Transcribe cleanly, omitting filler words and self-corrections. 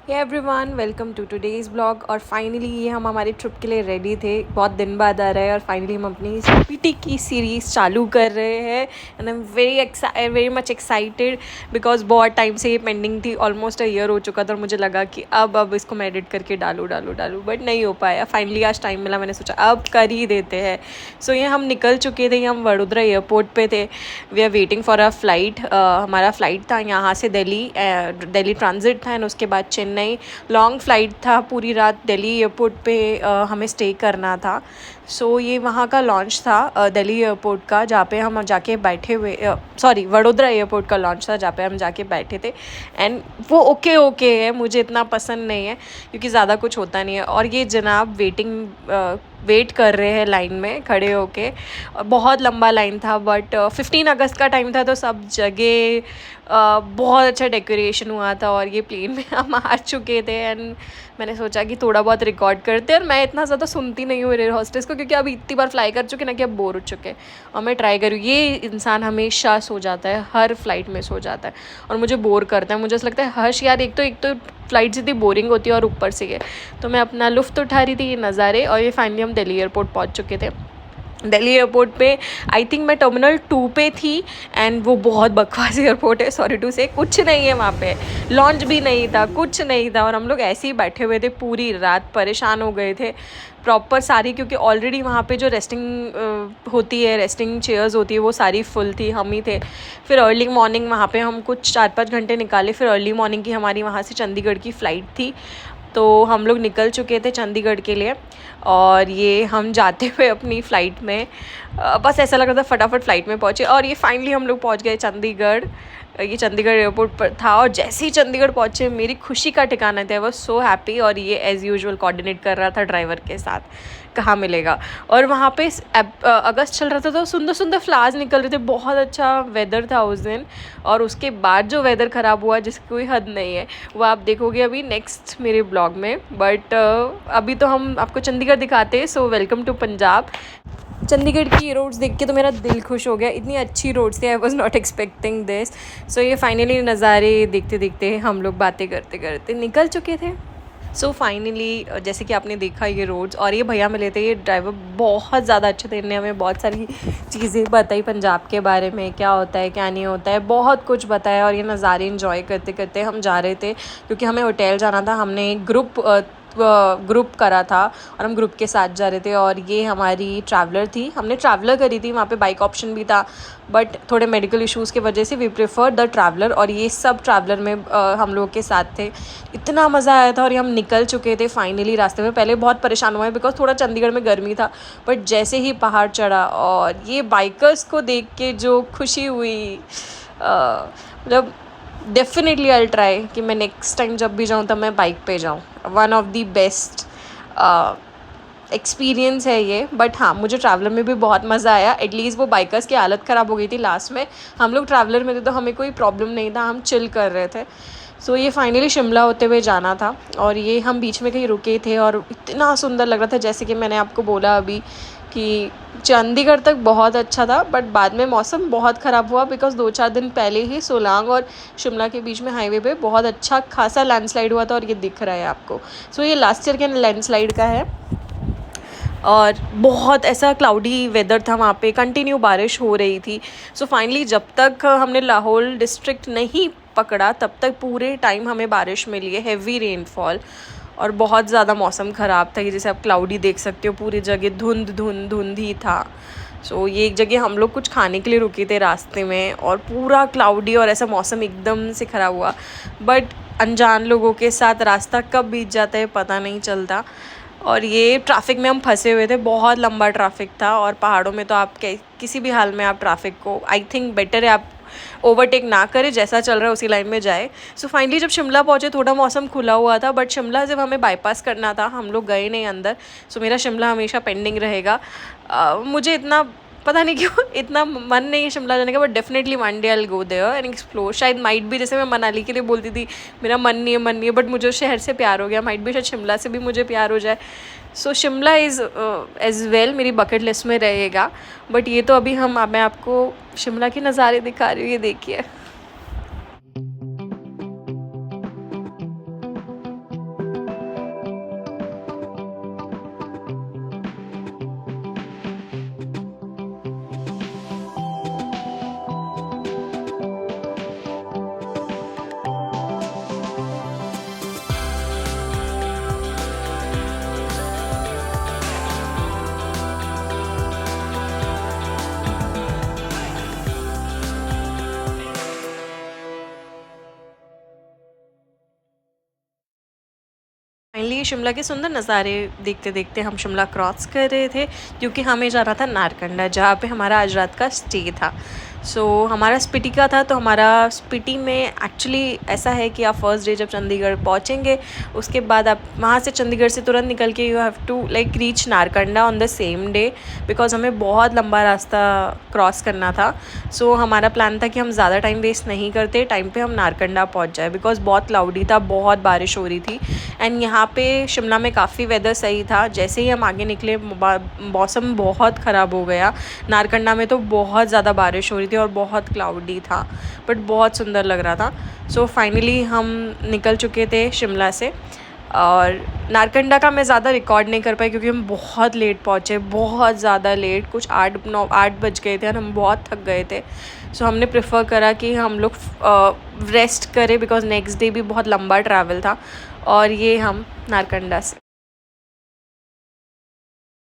Hey everyone, welcome to today's blog. और finally ये हम हमारे ट्रिप के लिए रेडी थे, बहुत दिन बाद आ रहा है और फाइनली हम अपनी पीटी की सीरीज़ चालू कर रहे हैं and I am very much excited because बहुत टाइम से ये पेंडिंग थी। ऑलमोस्ट अ ईयर हो चुका था और मुझे लगा कि अब इसको मैं एडिट करके डालूँ बट नहीं हो पाया। फाइनली आज टाइम मिला, मैंने सोचा अब कर ही देते हैं। सो ये हम निकल चुके थे, हम वडोदरा एयरपोर्ट पे थे। We are waiting for a flight. हमारा फ़्लाइट था यहाँ से दिल्ली ट्रांजिट था एंड उसके बाद चेन्नई लॉन्ग फ्लाइट था। पूरी रात दिल्ली एयरपोर्ट पे हमें स्टे करना था। सो ये वहाँ का लॉन्च था दिल्ली एयरपोर्ट का, जहाँ पे हम जाके बैठे हुए वडोदरा एयरपोर्ट का लॉन्च था जहाँ पे हम जाके बैठे थे। एंड वो ओके है, मुझे इतना पसंद नहीं है क्योंकि ज़्यादा कुछ होता नहीं है। और ये जनाब वेट कर रहे हैं लाइन में खड़े होके। बहुत लंबा लाइन था बट 15 अगस्त का टाइम था तो सब जगह बहुत अच्छा डेकोरेशन हुआ था। और ये प्लेन में हम आ चुके थे एंड मैंने सोचा कि थोड़ा बहुत रिकॉर्ड करते हैं। और मैं इतना ज़्यादा सुनती नहीं हूँ एयर होस्टेस को क्योंकि अभी इतनी बार फ्लाई कर चुके ना कि अब बोर हो चुके। और मैं ट्राई करूँ, ये इंसान हमेशा सो जाता है, हर फ्लाइट में सो जाता है और मुझे बोर करता है। मुझे ऐसा लगता है हर्ष यार, एक तो फ़्लाइट जितनी बोरिंग होती है और ऊपर से ये। तो मैं अपना लुफ्त उठा रही थी ये नज़ारे। और ये फाइनली हम दिल्ली एयरपोर्ट पहुँच चुके थे। दिल्ली एयरपोर्ट पे आई थिंक मैं टर्मिनल 2 पे थी एंड वो बहुत बकवास एयरपोर्ट है, सॉरी टू से। कुछ नहीं है वहाँ पे, लॉन्च भी नहीं था, कुछ नहीं था और हम लोग ऐसे ही बैठे हुए थे पूरी रात, परेशान हो गए थे प्रॉपर सारी। क्योंकि ऑलरेडी वहाँ पे जो रेस्टिंग होती है, रेस्टिंग चेयर्स होती है, वो सारी फुल थी, हम ही थे। फिर अर्ली मॉर्निंग वहाँ पे हम कुछ 4-5 घंटे निकाले। फिर अर्ली मॉर्निंग की हमारी वहाँ से चंडीगढ़ की फ़्लाइट थी तो हम लोग निकल चुके थे चंडीगढ़ के लिए। और ये हम जाते हुए अपनी फ़्लाइट में बस ऐसा लग रहा था फटाफट फ़्लाइट में पहुँचे। और ये फाइनली हम लोग पहुँच गए चंडीगढ़। ये चंडीगढ़ एयरपोर्ट पर था और जैसे ही चंडीगढ़ पहुँचे मेरी खुशी का ठिकाना था, वो सो हैप्पी। और ये एज़ यूजुअल कोऑर्डिनेट कर रहा था ड्राइवर के साथ कहाँ मिलेगा। और वहाँ पे अगस्त चल रहा था तो सुंदर सुंदर फ्लावर्स निकल रहे थे, बहुत अच्छा वेदर था उस दिन। और उसके बाद जो वेदर ख़राब हुआ जिसकी कोई हद नहीं है, वो आप देखोगे अभी नेक्स्ट मेरे ब्लॉग में। बट अभी तो हम आपको चंडीगढ़ दिखाते हैं। So welcome to Punjab. Chandigarh की रोड्स देख के तो मेरा दिल खुश हो गया, इतनी अच्छी रोड्स थी, I was not expecting this. So ये फाइनली नज़ारे देखते देखते हम लोग बातें करते करते निकल चुके थे। सो फाइनली जैसे कि आपने देखा ये रोड्स, और ये भैया मिले थे, ये ड्राइवर बहुत ज़्यादा अच्छे थे। इन्होंने हमें बहुत सारी चीज़ें बताई पंजाब के बारे में, क्या होता है क्या नहीं होता है, बहुत कुछ बताया। और ये नज़ारे इंजॉय करते करते हम जा रहे थे क्योंकि हमें होटल जाना था। हमने एक ग्रुप करा था और हम ग्रुप के साथ जा रहे थे। और ये हमारी ट्रैवलर थी, हमने ट्रैवलर करी थी, वहाँ पे बाइक ऑप्शन भी था बट थोड़े मेडिकल इश्यूज़ की वजह से वी प्रेफर द ट्रैवलर। और ये सब ट्रैवलर में हम लोगों के साथ थे। इतना मज़ा आया था और ये हम निकल चुके थे फाइनली। रास्ते में पहले बहुत परेशान हुए बिकॉज थोड़ा चंडीगढ़ में गर्मी था, बट जैसे ही पहाड़ चढ़ा और ये बाइकर्स को देख के जो खुशी हुई, मतलब डेफिनेटली आई ट्राई कि मैं नेक्स्ट टाइम जब भी जाऊँ तब मैं बाइक पे जाऊँ। One of the best experience है ये। बट हाँ, मुझे ट्रैवलर में भी बहुत मज़ा आया। एटलीस्ट वो बाइकर्स की हालत ख़राब हो गई थी लास्ट में, हम लोग ट्रैवलर में थे तो हमें कोई प्रॉब्लम नहीं था, हम चिल कर रहे थे। सो ये फाइनली शिमला होते हुए जाना था और ये हम बीच में कहीं रुके थे और इतना सुंदर लग रहा था। जैसे कि मैंने आपको बोला अभी कि चंडीगढ़ तक बहुत अच्छा था बट बाद में मौसम बहुत ख़राब हुआ बिकॉज 2-4 दिन पहले ही सोलांग और शिमला के बीच में हाईवे पे बहुत अच्छा खासा लैंडस्लाइड हुआ था और ये दिख रहा है आपको। सो ये लास्ट ईयर के लैंडस्लाइड का है। और बहुत ऐसा क्लाउडी वेदर था, वहाँ पे कंटिन्यू बारिश हो रही थी। सो फाइनली जब तक हमने लाहौल डिस्ट्रिक्ट नहीं पकड़ा तब तक पूरे टाइम हमें बारिश मिली है, हेवी रेनफॉल। और बहुत ज़्यादा मौसम ख़राब था, कि जैसे आप क्लाउडी देख सकते हो, पूरी जगह धुंध ही था। सो ये एक जगह हम लोग कुछ खाने के लिए रुके थे रास्ते में और पूरा क्लाउडी और ऐसा मौसम एकदम से ख़राब हुआ। बट अनजान लोगों के साथ रास्ता कब बीत जाता है पता नहीं चलता। और ये ट्रैफिक में हम फंसे हुए थे, बहुत लंबा ट्रैफिक था। और पहाड़ों में तो आप किसी भी हाल में आप ट्रैफिक को आई थिंक बेटर है आप ओवरटेक ना करें, जैसा चल रहा है उसी लाइन में जाए। सो फाइनली जब शिमला पहुँचे थोड़ा मौसम खुला हुआ था बट शिमला जब हमें बाईपास करना था हम लोग गए नहीं अंदर। सो मेरा शिमला हमेशा पेंडिंग रहेगा। मुझे इतना पता नहीं क्यों इतना मन नहीं है शिमला जाने का, but definitely one day I will go there and explore. शायद माइट भी, जैसे मैं मनाली के लिए बोलती थी मेरा मन नहीं है बट मुझे उस शहर से प्यार हो गया, माइट भी शायद शिमला से भी मुझे प्यार हो जाए। सो शिमला इज़ एज़ वेल मेरी बकेट लिस्ट में रहेगा। बट ये तो अभी मैं आपको शिमला के नज़ारे दिखा रही हूँ, ये देखिए। फाइनली शिमला के सुंदर नज़ारे देखते देखते हम शिमला क्रॉस कर रहे थे, क्योंकि हमें जाना था नारकंडा, जहाँ पे हमारा आज रात का स्टे था। सो हमारा स्पीति का था, तो हमारा स्पीति में एक्चुअली ऐसा है कि आप फर्स्ट डे जब चंडीगढ़ पहुँचेंगे, उसके बाद आप वहाँ से चंडीगढ़ से तुरंत निकल के you have to like reach Narkanda on the same day, because हमें बहुत लंबा रास्ता क्रॉस करना था। सो हमारा प्लान था कि हम ज़्यादा टाइम वेस्ट नहीं करते, टाइम पे हम नारकंडा पहुँच जाए, बिकॉज बहुत क्लाउडी था, बहुत बारिश हो रही थी। एंड यहाँ पे शिमला में काफ़ी वेदर सही था। जैसे ही हम आगे निकले मौसम बहुत ख़राब हो गया। नारकंडा में तो बहुत ज़्यादा बारिश हो रही थी और बहुत क्लाउडी था, बट बहुत सुंदर लग रहा था। सो फाइनली हम निकल चुके थे शिमला से। और नारकंडा का मैं ज़्यादा रिकॉर्ड नहीं कर पाई, क्योंकि हम बहुत लेट पहुँचे, बहुत ज़्यादा लेट, कुछ 8 बज गए थे और हम बहुत थक गए थे। सो हमने प्रेफर करा कि हम लोग रेस्ट करें, बिकॉज नेक्स्ट डे भी बहुत लंबा ट्रैवल था। और ये हम नारकंडा से